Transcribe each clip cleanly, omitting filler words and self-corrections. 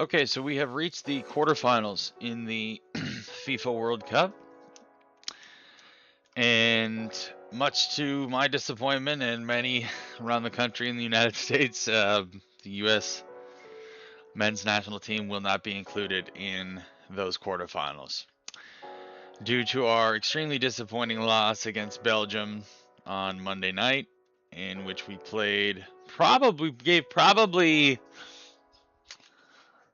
Okay, so we have reached the quarterfinals in the FIFA World Cup, and much to my disappointment and many around the country in the United States, the U.S. men's national team will not be included in those quarterfinals due to our extremely disappointing loss against Belgium on Monday night, in which we played probably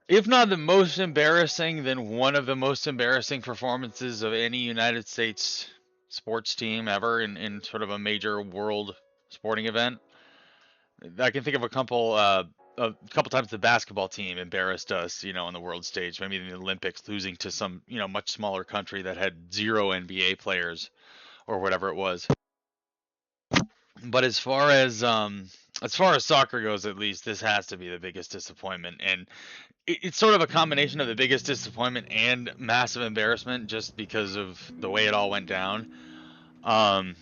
if not the most embarrassing, then one of the most embarrassing performances of any United States sports team ever in sort of a major world sporting event. I can think of a couple times the basketball team embarrassed us, on the world stage. Maybe in the Olympics, losing to some, much smaller country that had 0 NBA players or whatever it was. But as far as soccer goes, at least, this has to be the biggest disappointment, and it's sort of a combination of the biggest disappointment and massive embarrassment, just because of the way it all went down. And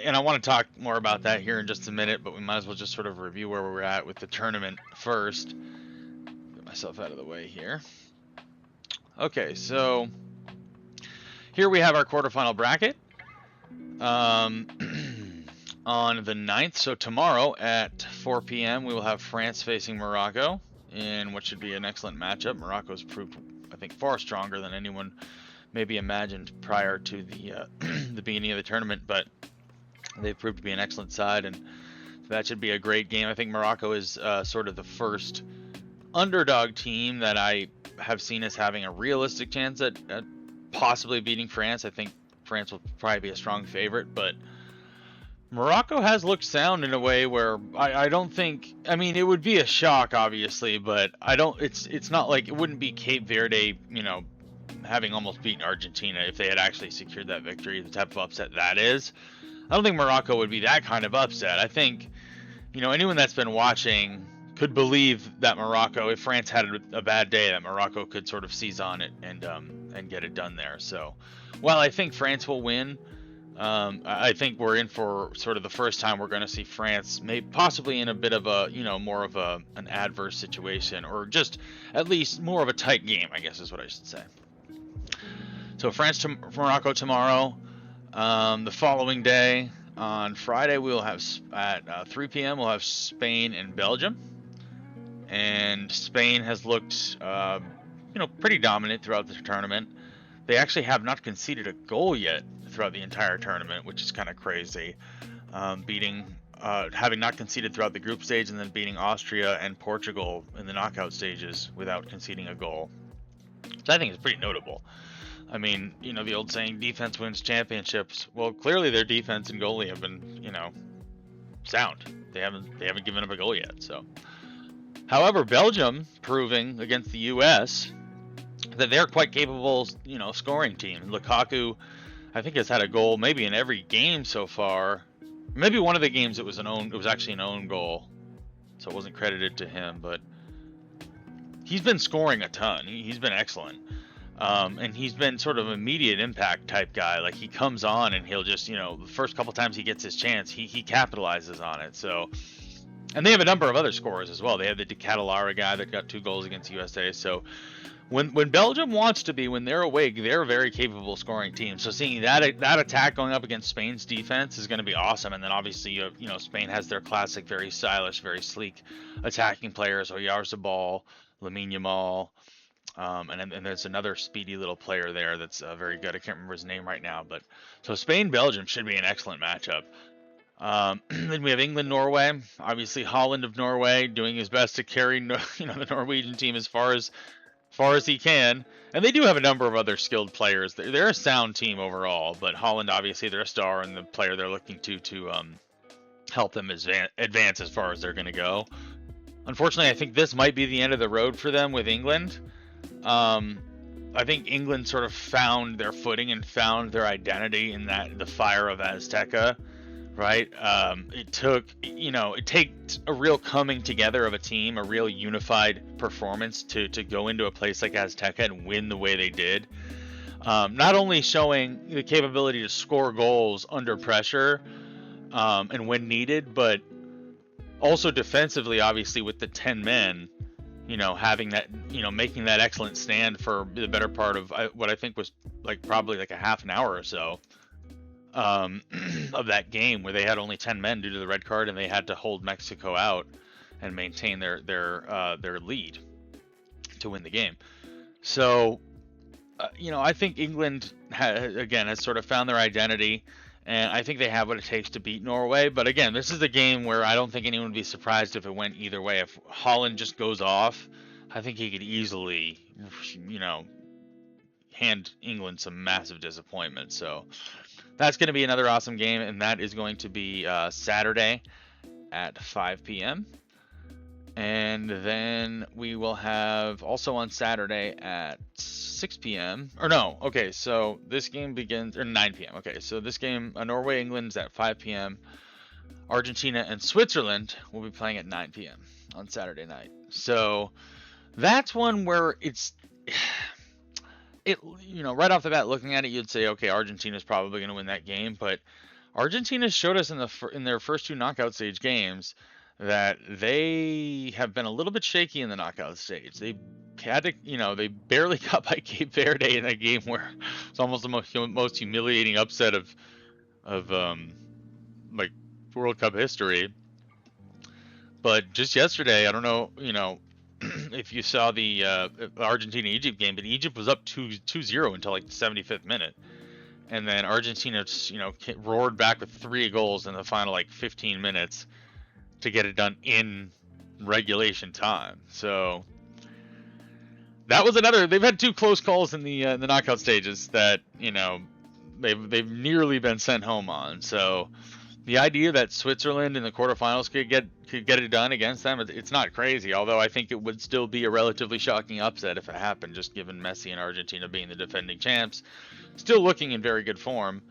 I want to talk more about that here in just a minute, but we might as well just sort of review where we're at with the tournament first. Get myself out of the way here. Okay, so here we have our quarterfinal bracket. On the 9th, so tomorrow at 4 p.m., we will have France facing Morocco in what should be an excellent matchup. Morocco's proved, I think, far stronger than anyone maybe imagined prior to the the beginning of the tournament, but they've proved to be an excellent side, and that should be a great game. I think Morocco is sort of the first underdog team that I have seen as having a realistic chance at possibly beating France. I think France will probably be a strong favorite, but Morocco has looked sound in a way where I don't think, I mean, it would be a shock, obviously, but it's not like it wouldn't be Cape Verde, having almost beaten Argentina if they had actually secured that victory, the type of upset that is. I don't think Morocco would be that kind of upset. I think, anyone that's been watching could believe that Morocco, if France had a bad day, that Morocco could sort of seize on it and get it done there. So, while I think France will win, I think we're in for sort of the first time we're going to see France maybe possibly in a bit of a, more of an adverse situation, or just at least more of a tight game, I guess is what I should say. So France to Morocco tomorrow. The following day, on Friday, we will have at 3 p.m. we'll have Spain and Belgium, and Spain has looked pretty dominant throughout the tournament. They actually have not conceded a goal yet throughout the entire tournament, which is kind of crazy. Having not conceded throughout the group stage, and then beating Austria and Portugal in the knockout stages without conceding a goal, which I think is pretty notable. I mean, the old saying, defense wins championships. Well, clearly their defense and goalie have been, sound. They haven't given up a goal yet. So, however, Belgium proving against the U.S. that they're quite capable, scoring team. Lukaku, I think, has had a goal maybe in every game so far. Maybe one of the games it was actually an own goal, so it wasn't credited to him. But he's been scoring a ton. He's been excellent. And he's been sort of immediate impact type guy. Like, he comes on and he'll just, the first couple times he gets his chance, he capitalizes on it. So, and they have a number of other scorers as well. They have the De Catalara guy that got 2 goals against USA. So when Belgium wants to be, when they're awake, they're a very capable scoring team. So seeing that attack going up against Spain's defense is going to be awesome. And then obviously, Spain has their classic, very stylish, very sleek attacking players: Oyarzabal, Lamine Yamal. And there's another speedy little player there that's very good. I can't remember his name right now, but so Spain-Belgium should be an excellent matchup. Then we have England-Norway. Obviously, Holland of Norway doing his best to carry the Norwegian team as far as he can. And they do have a number of other skilled players. They're a sound team overall, but Holland, obviously, they're a star and the player they're looking to help them advance as far as they're going to go. Unfortunately, I think this might be the end of the road for them with England. I think England sort of found their footing and found their identity in the fire of Azteca, right? It takes a real coming together of a team, a real unified performance to go into a place like Azteca and win the way they did. Not only showing the capability to score goals under pressure, and when needed, but also defensively, obviously, with the 10 men, having that, making that excellent stand for the better part of what I think was like probably like a half an hour or so of that game, where they had only 10 men due to the red card, and they had to hold Mexico out and maintain their lead to win the game. So, I think England has sort of found their identity, and I think they have what it takes to beat Norway. But again, this is a game where I don't think anyone would be surprised if it went either way. If Holland just goes off, I think he could easily, hand England some massive disappointment. So that's going to be another awesome game, and that is going to be Saturday at 5 p.m. And then we will have also on Saturday at 6 p.m. Or no, okay, so this game begins, or 9 p.m. Okay, so this game, Norway, England's at 5 p.m. Argentina and Switzerland will be playing at 9 p.m. on Saturday night. So that's one where right off the bat, looking at it, you'd say, okay, Argentina's probably going to win that game. But Argentina showed us in their first two knockout stage games that they have been a little bit shaky in the knockout stage. They had to, they barely got by Cape Verde in that game, where it's almost the most humiliating upset of like World Cup history. But just yesterday, I don't know, if you saw the Argentina-Egypt game, but Egypt was up 2-0 until like the 75th minute. And then Argentina, roared back with 3 goals in the final like 15 minutes to get it done in regulation time. So that was another. They've had 2 close calls in the knockout stages that they've nearly been sent home on. So the idea that Switzerland in the quarterfinals could get it done against them, it's not crazy. Although I think it would still be a relatively shocking upset if it happened, just given Messi and Argentina being the defending champs, still looking in very good form.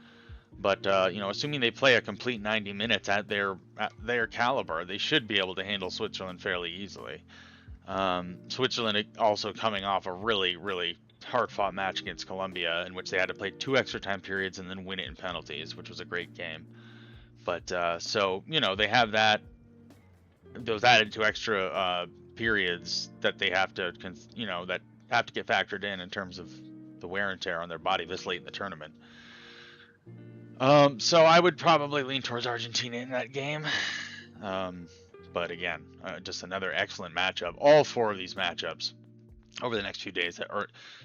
But assuming they play a complete 90 minutes at their caliber, they should be able to handle Switzerland fairly easily. Switzerland also coming off a really, really hard-fought match against Colombia, in which they had to play 2 extra time periods and then win it in penalties, which was a great game. But so they have those added 2 extra periods that they have to that have to get factored in terms of the wear and tear on their body this late in the tournament. So I would probably lean towards Argentina in that game. But again, just another excellent matchup. All 4 of these matchups over the next few days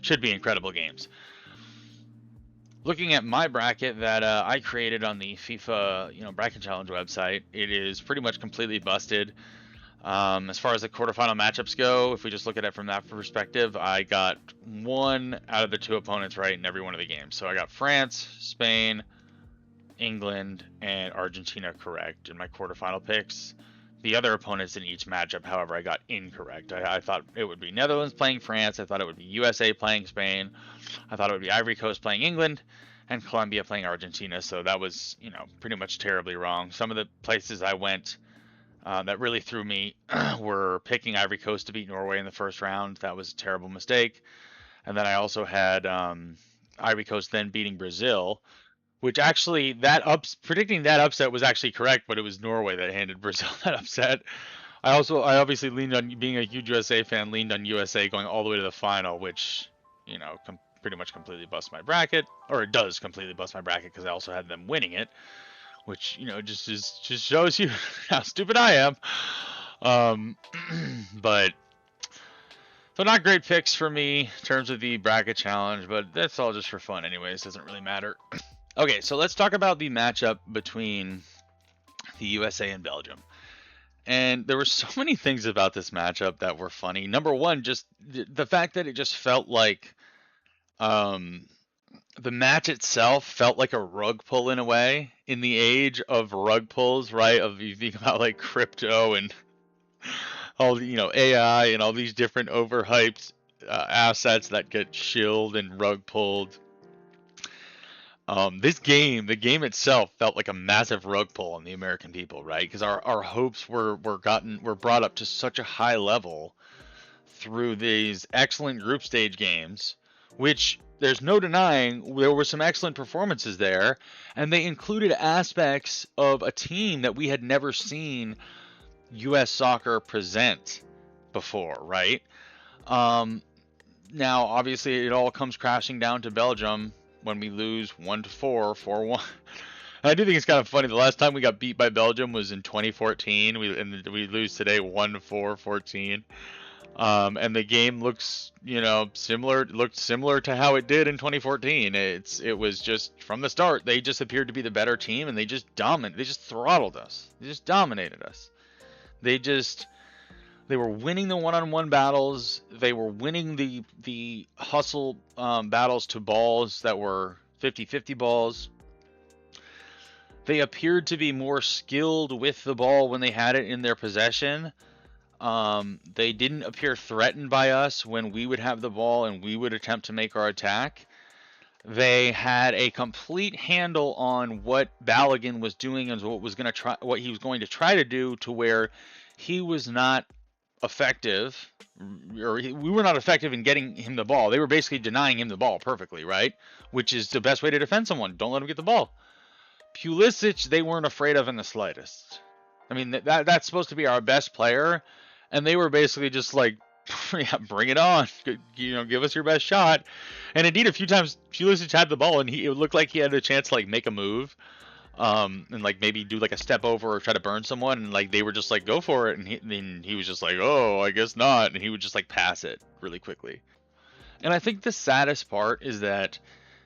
should be incredible games. Looking at my bracket that I created on the FIFA bracket challenge website, it is pretty much completely busted. As far as the quarterfinal matchups go, if we just look at it from that perspective, I got 1 out of the 2 opponents right in every one of the games. So I got France, Spain, England, and Argentina correct in my quarterfinal picks. The other opponents in each matchup, however, I got incorrect. I thought it would be Netherlands playing France. I thought it would be USA playing Spain. I thought it would be Ivory Coast playing England, and Colombia playing Argentina. So that was, pretty much terribly wrong. Some of the places I went that really threw me were picking Ivory Coast to beat Norway in the first round. That was a terrible mistake. And then I also had Ivory Coast then beating Brazil, which actually predicting that upset was actually correct, but it was Norway that handed Brazil that upset. I obviously leaned on, being a huge USA fan, leaned on USA going all the way to the final, which pretty much completely bust my bracket, or it does completely bust my bracket because I also had them winning it, which just shows you how stupid I am. But so not great picks for me in terms of the bracket challenge, but that's all just for fun anyways. Doesn't really matter. Okay, so let's talk about the matchup between the USA and Belgium. And there were so many things about this matchup that were funny. Number one, just the fact that it just felt like the match itself felt like a rug pull in a way, in the age of rug pulls, right? Of you think about like crypto and all the, AI and all these different overhyped assets that get shilled and rug pulled. The game itself felt like a massive rug pull on the American people, right? Because our hopes were brought up to such a high level through these excellent group stage games, which there's no denying there were some excellent performances there, and they included aspects of a team that we had never seen U.S. soccer present before, right? Now, obviously, it all comes crashing down to Belgium when we lose 1-4, 4-1. I do think it's kind of funny. The last time we got beat by Belgium was in 2014. We lose today 1-4, 14. And the game looks, looked similar to how it did in 2014. It was just from the start, they just appeared to be the better team, and they just throttled us. They just dominated us. They were winning the one-on-one battles. They were winning the hustle battles to balls that were 50-50 balls. They appeared to be more skilled with the ball when they had it in their possession. They didn't appear threatened by us when we would have the ball and we would attempt to make our attack. They had a complete handle on what Balogun was doing and what he was going to try to do, to where he was not effective, or we were not effective in getting him the ball. They were basically denying him the ball perfectly, right? Which is the best way to defend someone. Don't let him get the ball. Pulisic, they weren't afraid of in the slightest. I mean, that's supposed to be our best player, and they were basically just like, yeah, bring it on. Give us your best shot. And indeed, a few times Pulisic had the ball, and it looked like he had a chance to like make a move, and like maybe do like a step over or try to burn someone, and like they were just like, go for it, and he was just like, oh, I guess not, and he would just like pass it really quickly. And I think the saddest part is that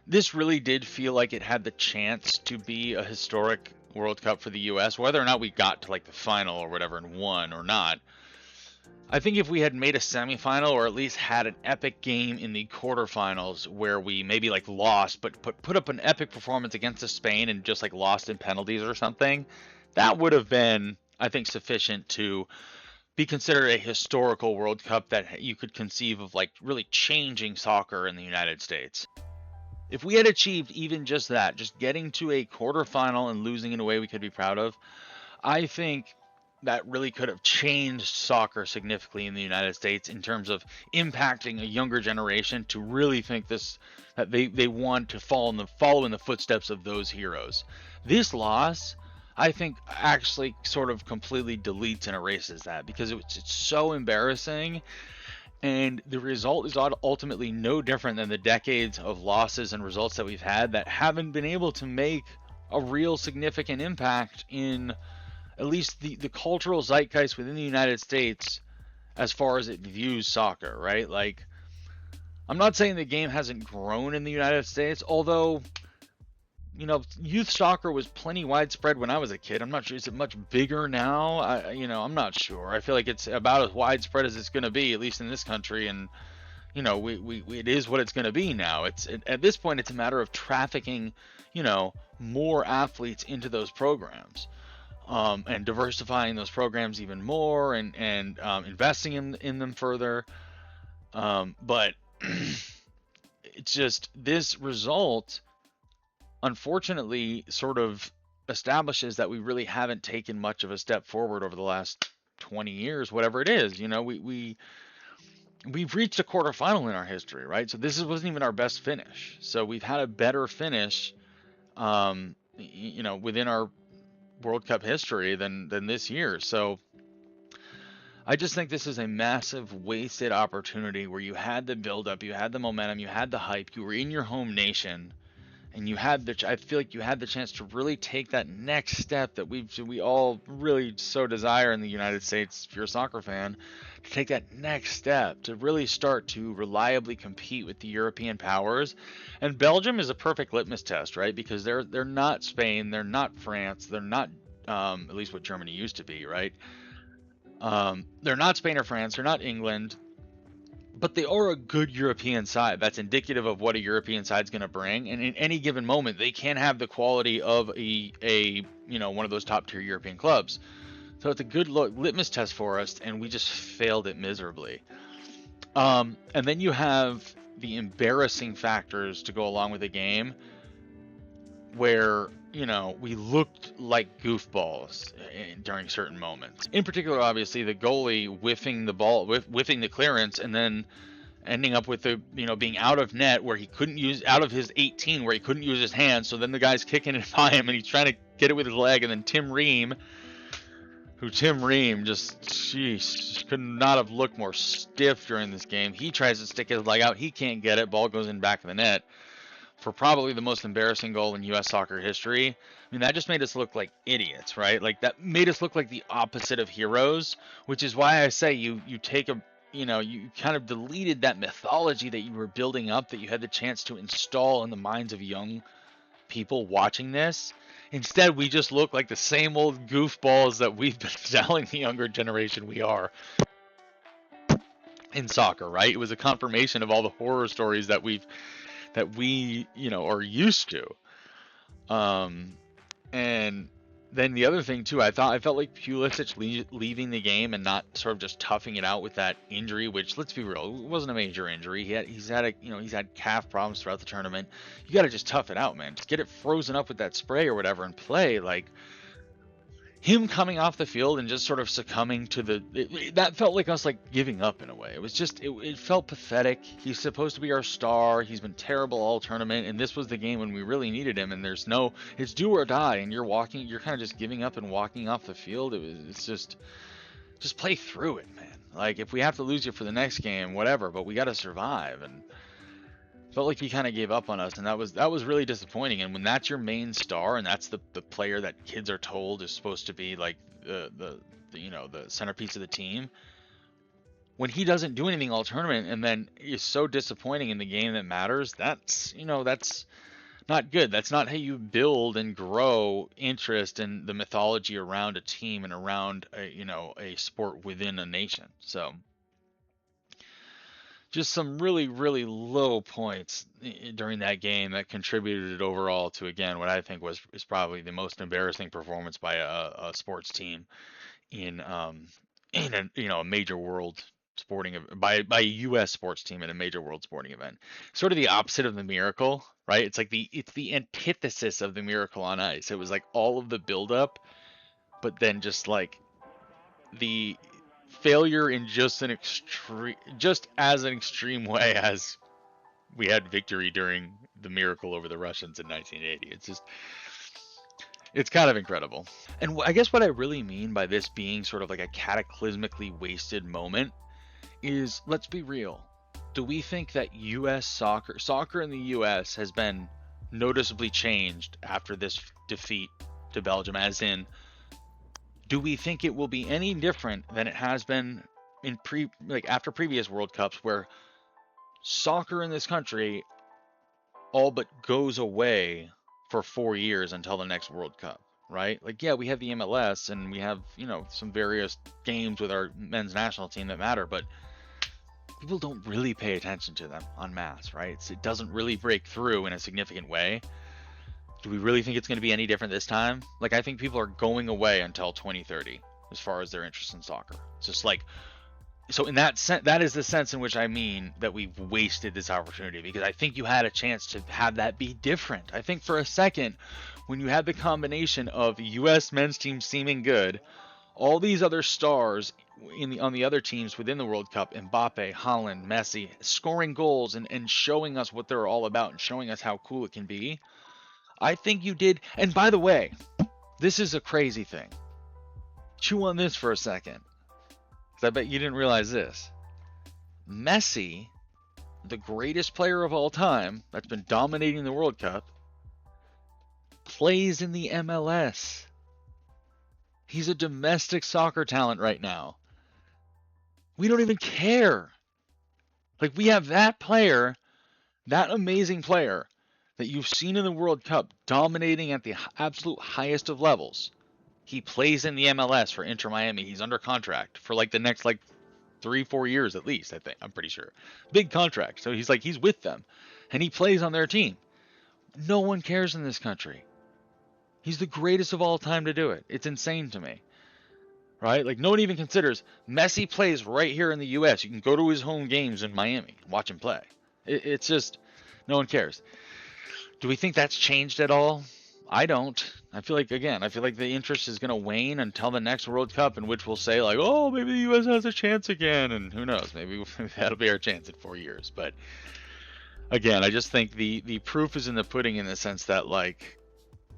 this really did feel like it had the chance to be a historic World Cup for the US, whether or not we got to like the final or whatever and won or not. I think if we had made a semifinal, or at least had an epic game in the quarterfinals where we maybe like lost, but put up an epic performance against Spain and just like lost in penalties or something, that would have been, I think, sufficient to be considered a historical World Cup that you could conceive of like really changing soccer in the United States. If we had achieved even just that, just getting to a quarterfinal and losing in a way we could be proud of, I think that really could have changed soccer significantly in the United States in terms of impacting a younger generation to really think that they want to follow in the footsteps of those heroes. This loss, I think, actually sort of completely deletes and erases that, because it's so embarrassing. And the result is ultimately no different than the decades of losses and results that we've had that haven't been able to make a real significant impact in at least the cultural zeitgeist within the United States as far as it views soccer, right? Like, I'm not saying the game hasn't grown in the United States, although, youth soccer was plenty widespread when I was a kid. I'm not sure. Is it much bigger now? I'm not sure. I feel like it's about as widespread as it's going to be, at least in this country. And, it is what it's going to be now. At this point, it's a matter of trafficking, more athletes into those programs, and diversifying those programs even more, and investing in them further. But it's just, this result, unfortunately, sort of establishes that we really haven't taken much of a step forward over the last 20 years, whatever it is. We've reached a quarterfinal in our history, right? So this wasn't even our best finish. So we've had a better finish, within our World Cup history than this year. So I just think this is a massive wasted opportunity where you had the build-up, you had the momentum, you had the hype, you were in your home nation, and I feel like you had the chance to really take that next step that we all really so desire in the United States, if you're a soccer fan, to take that next step to really start to reliably compete with the European powers. And Belgium is a perfect litmus test, right? Because they're not Spain, they're not France, they're not at least what Germany used to be, right? They're not Spain or France, they're not England, but they are a good European side. That's indicative of what a European side's going to bring. And in any given moment, they can have the quality of one of those top tier European clubs. So it's a good litmus test for us, and we just failed it miserably. And then you have the embarrassing factors to go along with the game, where we looked like goofballs during certain moments. In particular, obviously, the goalie whiffing the ball, whiffing the clearance, and then ending up with the being out of net where he couldn't use, out of his 18 where he couldn't use his hands. So then the guy's kicking it by him, and he's trying to get it with his leg, and then Tim Ream, who Tim Ream just, jeez, could not have looked more stiff during this game. He tries to stick his leg out. He can't get it. Ball goes in back of the net for probably the most embarrassing goal in U.S. soccer history. I mean, that just made us look like idiots, right? Like, that made us look like the opposite of heroes, which is why I say you take a, you kind of deleted that mythology that you were building up, that you had the chance to install in the minds of young people watching this. Instead, we just look like the same old goofballs that we've been telling the younger generation we are in soccer, right? It was a confirmation of all the horror stories that we, are used to. And then the other thing too, I felt like Pulisic leaving the game and not sort of just toughing it out with that injury, which, let's be real, it wasn't a major injury. He's had calf problems throughout the tournament. You got to just tough it out, man. Just get it frozen up with that spray or whatever and play. Like, him coming off the field and just sort of succumbing to that felt like us, like, giving up in a way. It was just, it felt pathetic. He's supposed to be our star. He's been terrible all tournament, and this was the game when we really needed him, and it's do or die, and you're kind of just giving up and walking off the field. It's just play through it, man. Like, if we have to lose you for the next game, whatever, but we got to survive. And felt like he kind of gave up on us, and that was really disappointing. And when that's your main star, and that's the player that kids are told is supposed to be like the centerpiece of the team, when he doesn't do anything all tournament and then is so disappointing in the game that matters, that's not good. That's not how you build and grow interest in the mythology around a team and around a sport within a nation. So, just some really, really low points during that game that contributed overall to, again, what I think is probably the most embarrassing performance by a sports team in a major world sporting by a U.S. sports team in a major world sporting event. Sort of the opposite of the miracle, right? It's like it's the antithesis of the miracle on ice. It was like all of the buildup, but then just like the failure in just as an extreme way as we had victory during the miracle over the Russians in 1980. It's kind of incredible. And I guess what I really mean by this being sort of like a cataclysmically wasted moment is, let's be real. Do we think that U.S. soccer in the U.S. has been noticeably changed after this defeat to Belgium? As in, do we think it will be any different than it has been in after previous World Cups, where soccer in this country all but goes away for 4 years until the next World Cup, right? Like, yeah, we have the MLS and we have, some various games with our men's national team that matter, but people don't really pay attention to them en masse, right? It doesn't really break through in a significant way. Do we really think it's going to be any different this time? Like, I think people are going away until 2030 as far as their interest in soccer. It's just like, so in that sense, that is the sense in which I mean that we've wasted this opportunity, because I think you had a chance to have that be different. I think for a second, when you had the combination of U.S. men's team seeming good, all these other stars on the other teams within the World Cup, Mbappe, Haaland, Messi, scoring goals and showing us what they're all about and showing us how cool it can be, I think you did. And by the way, this is a crazy thing. Chew on this for a second, because I bet you didn't realize this. Messi, the greatest player of all time that's been dominating the World Cup, plays in the MLS. He's a domestic soccer talent right now. We don't even care. Like, we have that player, that amazing player that you've seen in the World Cup dominating at the absolute highest of levels. He plays in the MLS for Inter Miami. He's under contract for like the next 3-4 years at least, I think. I'm pretty sure. Big contract. So he's with them. And he plays on their team. No one cares in this country. He's the greatest of all time to do it. It's insane to me. Right? Like, no one even considers Messi plays right here in the US. You can go to his home games in Miami and watch him play. It's just, no one cares. Do we think that's changed at all? I don't. I feel like the interest is going to wane until the next World Cup, in which we'll say, like, oh, maybe the U.S. has a chance again, and who knows, maybe that'll be our chance in 4 years. But again, I just think the proof is in the pudding, in the sense that, like,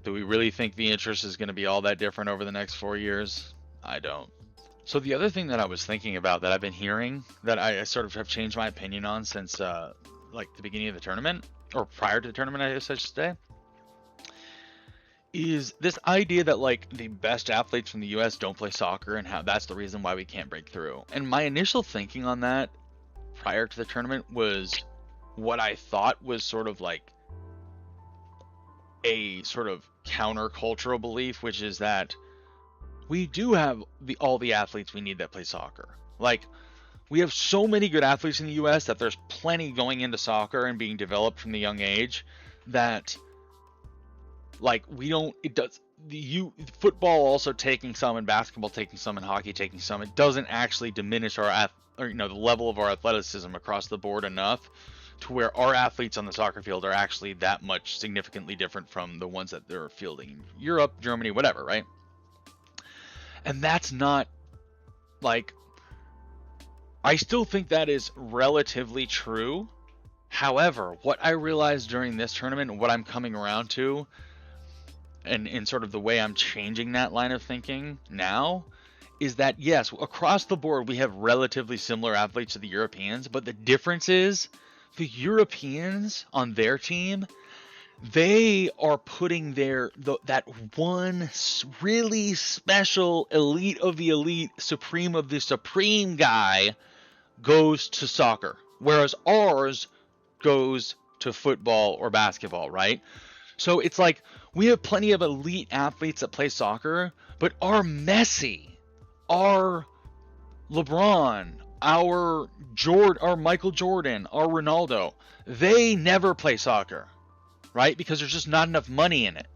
do we really think the interest is going to be all that different over the next 4 years? I don't. So the other thing that I was thinking about that I've been hearing that I sort of have changed my opinion on since like the beginning of the tournament, or prior to the tournament, I guess I should say, is this idea that like the best athletes from the US don't play soccer and how that's the reason why we can't break through. And my initial thinking on that prior to the tournament was what I thought was sort of like a sort of countercultural belief, which is that we do have all the athletes we need that play soccer. Like, we have so many good athletes in the US that there's plenty going into soccer and being developed from the young age that, like, we don't, it does, football also taking some, and basketball taking some, and hockey taking some, it doesn't actually diminish our, or, the level of our athleticism across the board enough to where our athletes on the soccer field are actually that much significantly different from the ones that they're fielding in Europe, Germany, whatever, right? And that's not, like, I still think that is relatively true. However, what I realized during this tournament, and what I'm coming around to, and in sort of the way I'm changing that line of thinking now, is that yes, across the board we have relatively similar athletes to the Europeans, but the difference is the Europeans on their team, they are putting that one really special elite of the elite, supreme of the supreme guy goes to soccer, whereas ours goes to football or basketball, right? So it's like we have plenty of elite athletes that play soccer, but our Messi, our LeBron, our Michael Jordan, our Ronaldo, they never play soccer, right? Because there's just not enough money in it.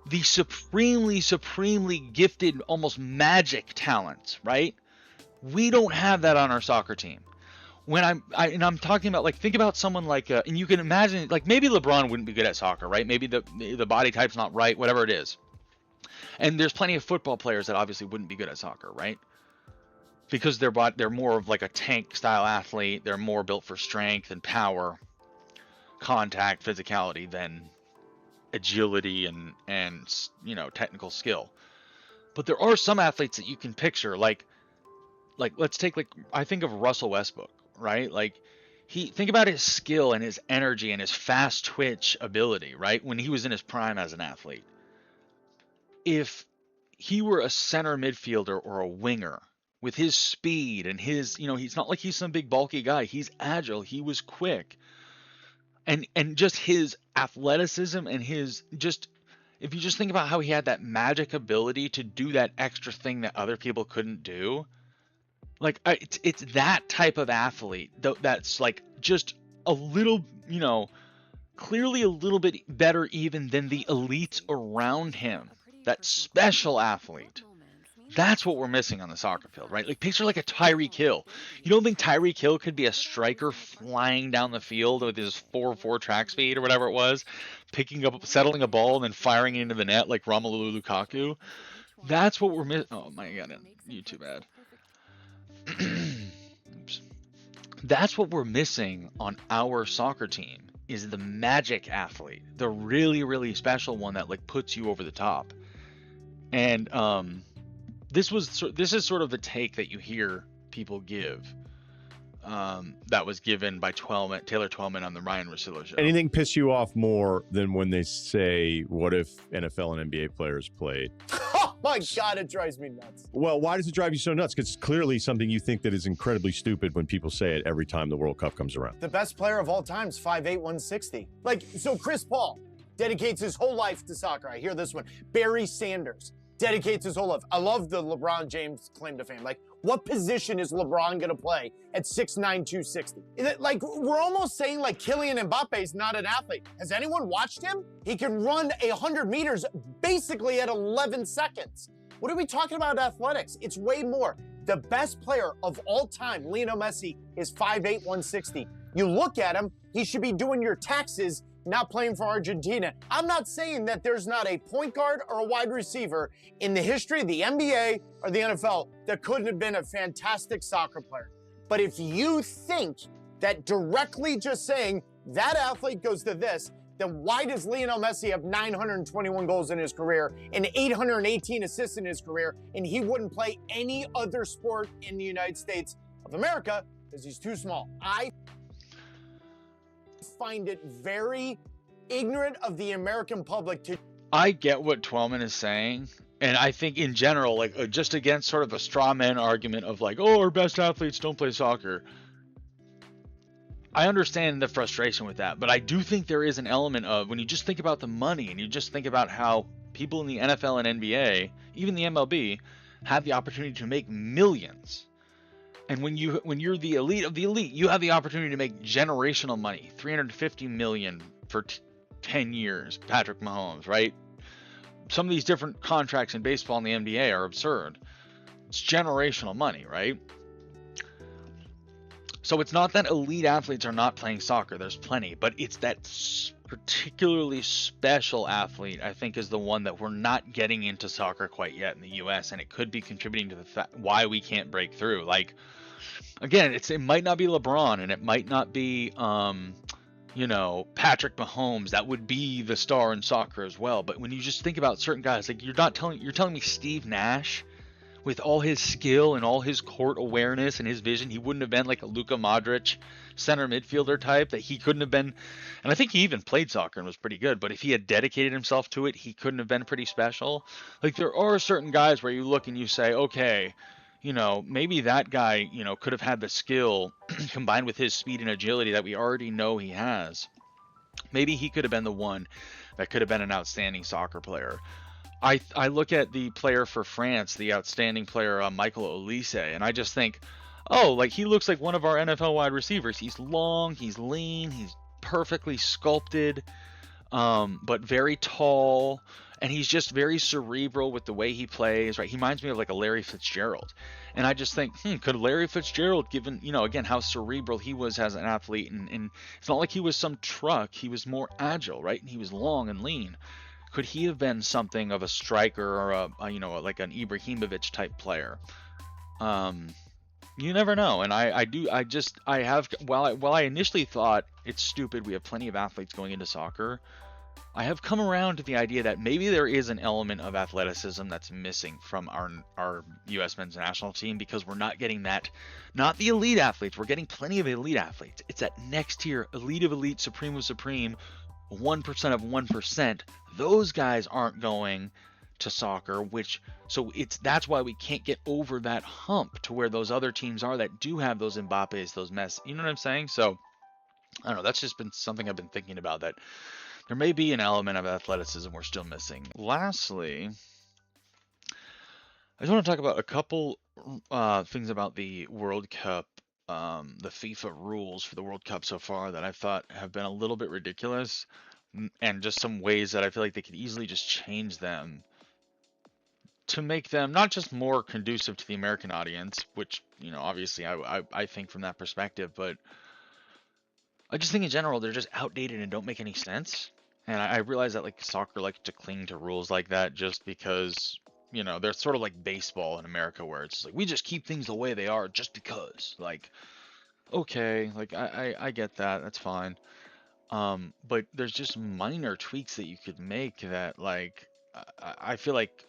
The supremely, supremely gifted, almost magic talents, right? We don't have that on our soccer team. When I'm talking about, like, think about someone like, and you can imagine, like, maybe LeBron wouldn't be good at soccer, right? Maybe the body type's not right, whatever it is. And there's plenty of football players that obviously wouldn't be good at soccer, right? Because they're more of like a tank style athlete. They're more built for strength and power, contact, physicality than agility and technical skill. But there are some athletes that you can picture, like let's take, like, I think of Russell Westbrook, right? Like, think about his skill and his energy and his fast twitch ability, right? When he was in his prime as an athlete. If he were a center midfielder or a winger with his speed and his, he's not like he's some big bulky guy. He's agile. He was quick. And just his athleticism and his just, if you just think about how he had that magic ability to do that extra thing that other people couldn't do, like, it's that type of athlete that's like just a little, clearly a little bit better even than the elites around him. That special athlete. That's what we're missing on the soccer field, right? Like, picture like a Tyreek Hill. You don't think Tyreek Hill could be a striker flying down the field with his 4.4 track speed or whatever it was, settling a ball and then firing it into the net like Romelu Lukaku? That's what we're missing. Oh my god, YouTube ad. Oops. That's what we're missing on our soccer team, is the magic athlete, the really, really special one that, like, puts you over the top. And this is sort of the take that you hear people give. That was given by Taylor Twellman on the Ryan Russillo show. Anything piss you off more than when they say, "What if NFL and NBA players played?" Oh my God, it drives me nuts. Well, why does it drive you so nuts? Because it's clearly something you think that is incredibly stupid when people say it every time the World Cup comes around. The best player of all time is 5'8", 160. Like, so Chris Paul dedicates his whole life to soccer. I hear this one. Barry Sanders dedicates his whole life. I love the LeBron James claim to fame. Like, what position is LeBron going to play at 6'9", 260? Like, we're almost saying, like, Kylian Mbappe is not an athlete. Has anyone watched him? He can run 100 meters basically at 11 seconds. What are we talking about athletics? It's way more. The best player of all time, Lionel Messi, is 5'8", 160. You look at him, he should be doing your taxes, not playing for Argentina. I'm not saying that there's not a point guard or a wide receiver in the history of the NBA or the NFL that couldn't have been a fantastic soccer player. But if you think that directly just saying that athlete goes to this, then why does Lionel Messi have 921 goals in his career and 818 assists in his career, and he wouldn't play any other sport in the United States of America because he's too small? I find it very ignorant of the American public to... I get what Twelman is saying, and I think in general, like just against sort of a straw man argument of like, oh, our best athletes don't play soccer. I understand the frustration with that, but I do think there is an element of, when you just think about the money and you just think about how people in the NFL and NBA, even the MLB, have the opportunity to make millions. And when you're the elite of the elite, you have the opportunity to make generational money, $350 million for 10 years, Patrick Mahomes, right? Some of these different contracts in baseball and the NBA are absurd. It's generational money, right? So it's not that elite athletes are not playing soccer. There's plenty, but it's that particularly special athlete, I think, is the one that we're not getting into soccer quite yet in the U.S., and it could be contributing to the fact why we can't break through. Like, again, it might not be LeBron, and it might not be, Patrick Mahomes. That would be the star in soccer as well. But when you just think about certain guys, like you're telling me Steve Nash, with all his skill and all his court awareness and his vision, he wouldn't have been like a Luka Modric center midfielder type, that he couldn't have been. And I think he even played soccer and was pretty good, but if he had dedicated himself to it, he couldn't have been pretty special. Like, there are certain guys where you look and you say, okay, maybe that guy, could have had the skill combined with his speed and agility that we already know he has. Maybe he could have been the one that could have been an outstanding soccer player. I look at the player for France, the outstanding player, Michael Olise, and I just think, oh, like, he looks like one of our NFL wide receivers. He's long, he's lean, he's perfectly sculpted, but very tall, and he's just very cerebral with the way he plays, right? He reminds me of like a Larry Fitzgerald. And I just think, could Larry Fitzgerald, given, again, how cerebral he was as an athlete, and it's not like he was some truck, he was more agile, right? And he was long and lean. Could he have been something of a striker or like an Ibrahimovic type player? You never know. And while I initially thought it's stupid, we have plenty of athletes going into soccer, I have come around to the idea that maybe there is an element of athleticism that's missing from our U.S. men's national team, because we're not getting that, not the elite athletes. We're getting plenty of elite athletes. It's that next tier, elite of elite, supreme of supreme, 1% of 1%. Those guys aren't going to soccer, that's why we can't get over that hump to where those other teams are that do have those Mbappes, those Messi. You know what I'm saying? So I don't know. That's just been something I've been thinking about, that there may be an element of athleticism we're still missing. Lastly, I just want to talk about a couple things about the World Cup, the FIFA rules for the World Cup so far that I thought have been a little bit ridiculous, and just some ways that I feel like they could easily just change them to make them not just more conducive to the American audience, which, obviously I think from that perspective, but I just think in general they're just outdated and don't make any sense. And I realize that, like, soccer likes to cling to rules like that just because, they're sort of like baseball in America, where it's like, we just keep things the way they are just because. Like, okay, like, I get that, that's fine. But there's just minor tweaks that you could make that, like, I feel like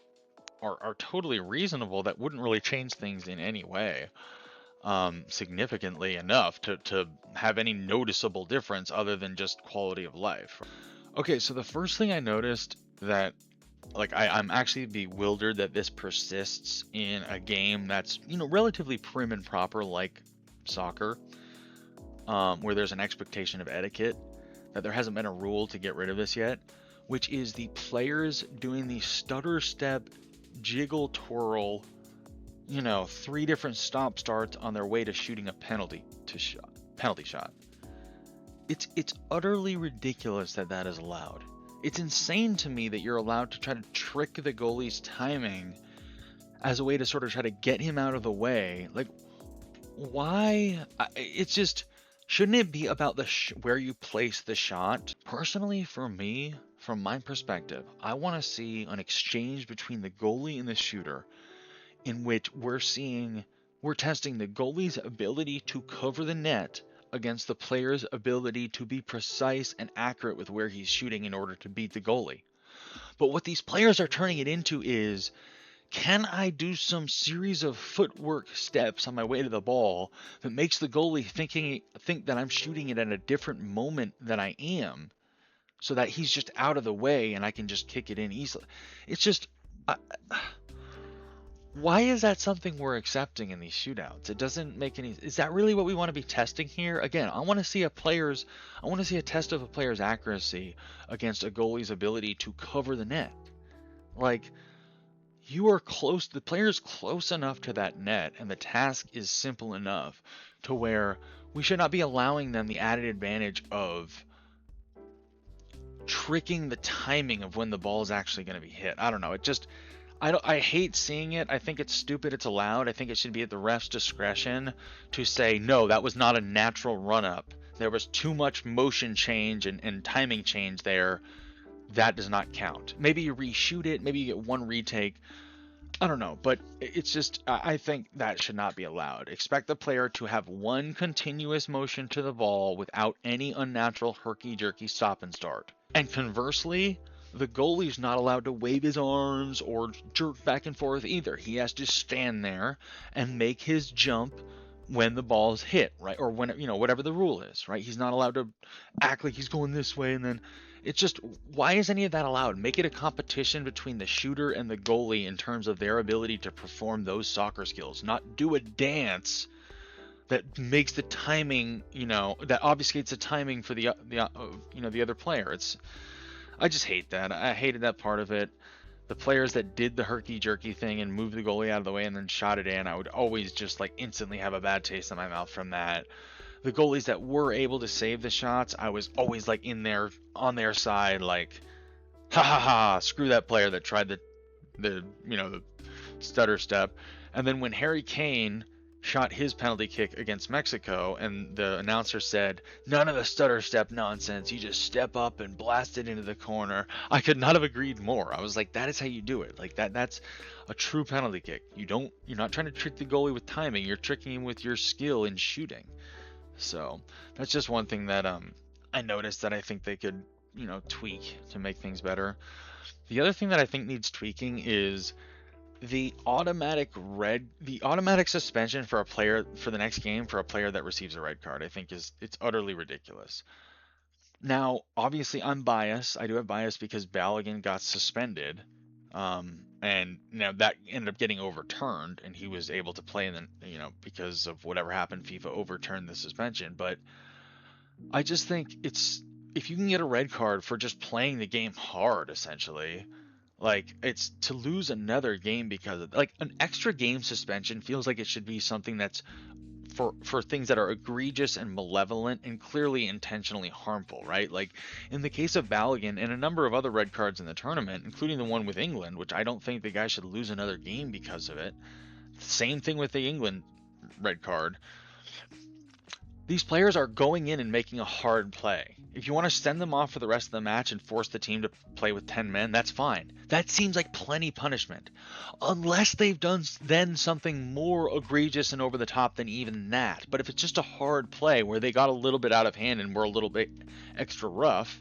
are totally reasonable, that wouldn't really change things in any way significantly enough to have any noticeable difference other than just quality of life. Okay, so the first thing I noticed that, like, I'm actually bewildered that this persists in a game that's, relatively prim and proper, like soccer, where there's an expectation of etiquette, that there hasn't been a rule to get rid of this yet, which is the players doing the stutter step, jiggle twirl, 3 different stop starts on their way to shooting a penalty shot. It's utterly ridiculous that is allowed. It's insane to me that you're allowed to try to trick the goalie's timing as a way to sort of try to get him out of the way. Like, why? It's just, shouldn't it be about where you place the shot? Personally, for me, from my perspective, I want to see an exchange between the goalie and the shooter, in which we're testing the goalie's ability to cover the net against the player's ability to be precise and accurate with where he's shooting in order to beat the goalie. But what these players are turning it into is, can I do some series of footwork steps on my way to the ball that makes the goalie think that I'm shooting it at a different moment than I am, so that he's just out of the way and I can just kick it in easily? It's just, why is that something we're accepting in these shootouts? It doesn't make any. Is that really what we want to be testing here? Again, I want to see a test of a player's accuracy against a goalie's ability to cover the net. Like, you are close, the player's close enough to that net, and the task is simple enough to where we should not be allowing them the added advantage of tricking the timing of when the ball is actually going to be hit. I don't know. It just, I hate seeing it. I think it's stupid. It's allowed. I think it should be at the ref's discretion to say, no, that was not a natural run-up. There was too much motion change and timing change there. That does not count. Maybe you reshoot it. Maybe you get one retake. I don't know. But it's just, I think that should not be allowed. Expect the player to have one continuous motion to the ball without any unnatural herky-jerky stop and start. And conversely, the goalie's not allowed to wave his arms or jerk back and forth either. He has to stand there and make his jump when the ball's hit, right? Or when, whatever the rule is, right? He's not allowed to act like he's going this way and then it's just, why is any of that allowed? Make it a competition between the shooter and the goalie in terms of their ability to perform those soccer skills, not do a dance that makes the timing, that obfuscates the timing for the other player. I just hate that. I hated that part of it. The players that did the herky-jerky thing and moved the goalie out of the way and then shot it in, I would always just instantly have a bad taste in my mouth from that. The goalies that were able to save the shots, I was always in there on their side, ha ha ha, screw that player that tried the stutter step. And then when Harry Kane shot his penalty kick against Mexico and the announcer said, none of the stutter step nonsense, you just step up and blast it into the corner, I could not have agreed more. I was like, that is how you do it. That's a true penalty kick. You're not trying to trick the goalie with timing, you're tricking him with your skill in shooting. So that's just one thing that I noticed that I think they could tweak to make things better. The other thing that I think needs tweaking is the automatic suspension for a player for the next game for a player that receives a red card. I think it's utterly ridiculous. Now, obviously, I'm biased. I do have bias because Balogun got suspended, and that ended up getting overturned, and he was able to play. And then, because of whatever happened, FIFA overturned the suspension. But I just think if you can get a red card for just playing the game hard, essentially. It's to lose another game because of an extra game suspension feels like it should be something that's for things that are egregious and malevolent and clearly intentionally harmful, right? In the case of Balogun and a number of other red cards in the tournament, including the one with England, which I don't think the guy should lose another game because of it. Same thing with the England red card. These players are going in and making a hard play. If you want to send them off for the rest of the match and force the team to play with 10 men, that's fine. That seems like plenty punishment. Unless they've done then something more egregious and over the top than even that. But if it's just a hard play where they got a little bit out of hand and were a little bit extra rough,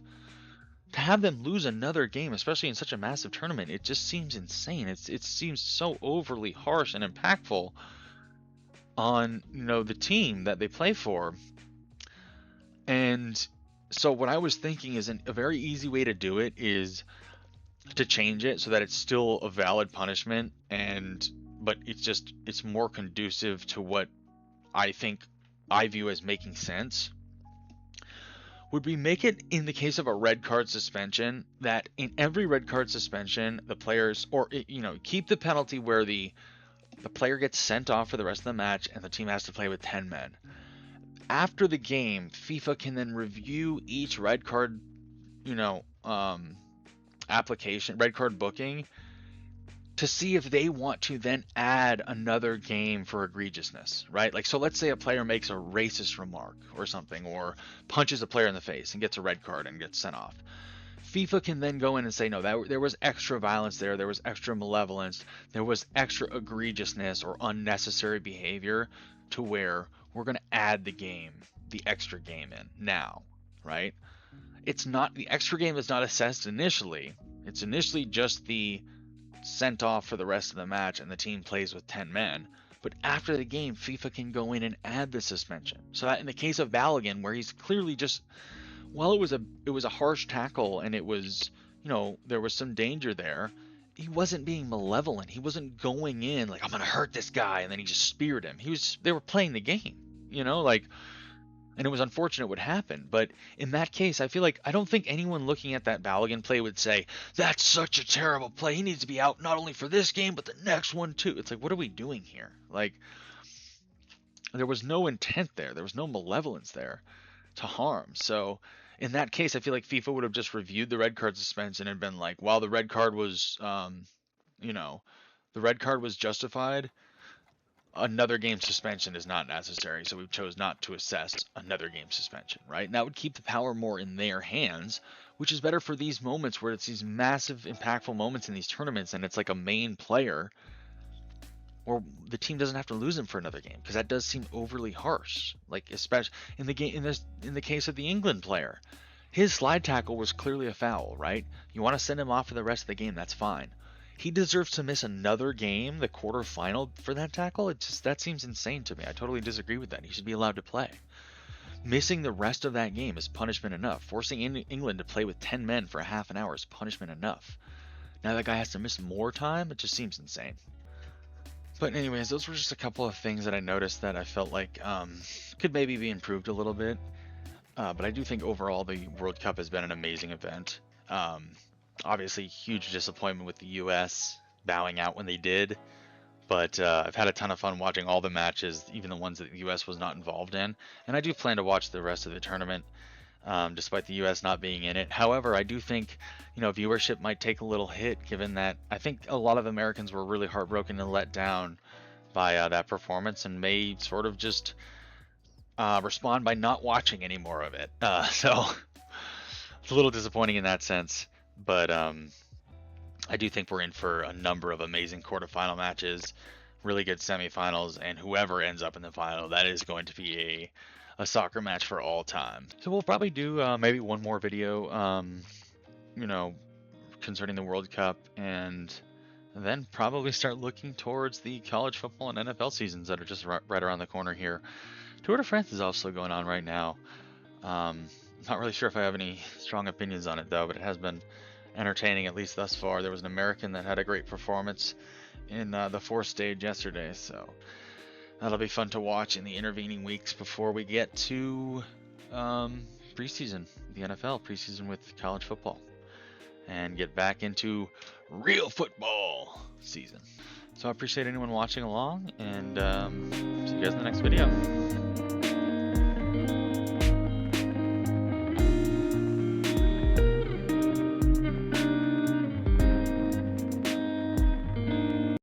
to have them lose another game, especially in such a massive tournament, it just seems insane. It seems so overly harsh and impactful on the team that they play for. And so what I was thinking is a very easy way to do it is to change it so that it's still a valid punishment, but it's more conducive to what I view as making sense. Would we make it in the case of a red card suspension that in every red card suspension the players keep the penalty where the player gets sent off for the rest of the match and the team has to play with 10 men. After the game, FIFA can then review each red card, application, red card booking, to see if they want to then add another game for egregiousness, right? So let's say a player makes a racist remark or something, or punches a player in the face and gets a red card and gets sent off. FIFA can then go in and say, no, there was extra violence there was extra malevolence, there was extra egregiousness or unnecessary behavior to where we're going to add the game the extra game in now, right? It's not, the extra game is not assessed initially. It's initially just the sent off for the rest of the match and the team plays with 10 men. But after the game, FIFA can go in and add the suspension. So that in the case of Balogun, where he's clearly just, well, it was a harsh tackle and it was, you know, there was some danger there. He wasn't being malevolent. He wasn't going in like, I'm gonna hurt this guy, and then he just speared him. They were playing the game, you know, like, and it was unfortunate what happened. But in that case, I feel like I don't think anyone looking at that Balogun play would say that's such a terrible play. He needs to be out not only for this game but the next one too. It's like, what are we doing here? Like, there was no intent there. There was no malevolence there to harm. So in that case, I feel like FIFA would have just reviewed the red card suspension and been like, while the red card was, you know, the red card was justified, another game suspension is not necessary. So we chose not to assess another game suspension, right? And that would keep the power more in their hands, which is better for these moments where it's these massive, impactful moments in these tournaments, and it's like a main player, or the team doesn't have to lose him for another game, because that does seem overly harsh. Like, especially in the game, in the case of the England player, his slide tackle was clearly a foul, right? You want to send him off for the rest of the game, that's fine. He deserves to miss another game, the quarterfinal, for that tackle. It just, that seems insane to me. I totally disagree with that. He should be allowed to play. Missing the rest of that game is punishment enough. Forcing England to play with 10 men for a half an hour is punishment enough. Now that guy has to miss more time? It just seems insane. But anyways, those were just a couple of things that I noticed that I felt like could maybe be improved a little bit. But I do think overall the World Cup has been an amazing event. Obviously, huge disappointment with the U.S. bowing out when they did. But I've had a ton of fun watching all the matches, even the ones that the U.S. was not involved in. And I do plan to watch the rest of the tournament, despite the U.S. not being in it. However, I do think, you know, viewership might take a little hit, given that I think a lot of Americans were really heartbroken and let down by that performance, and may sort of just respond by not watching any more of it. So it's a little disappointing in that sense. But I do think we're in for a number of amazing quarterfinal matches, really good semifinals, and whoever ends up in the final, that is going to be a soccer match for all time. So we'll probably do maybe one more video, you know, concerning the World Cup, and then probably start looking towards the college football and NFL seasons that are just right around the corner here. Tour de France is also going on right now. Not really sure if I have any strong opinions on it though, but it has been entertaining, at least thus far. There was an American that had a great performance in the fourth stage yesterday, so that'll be fun to watch in the intervening weeks before we get to preseason, the NFL preseason with college football, and get back into real football season. So I appreciate anyone watching along, and see you guys in the next video.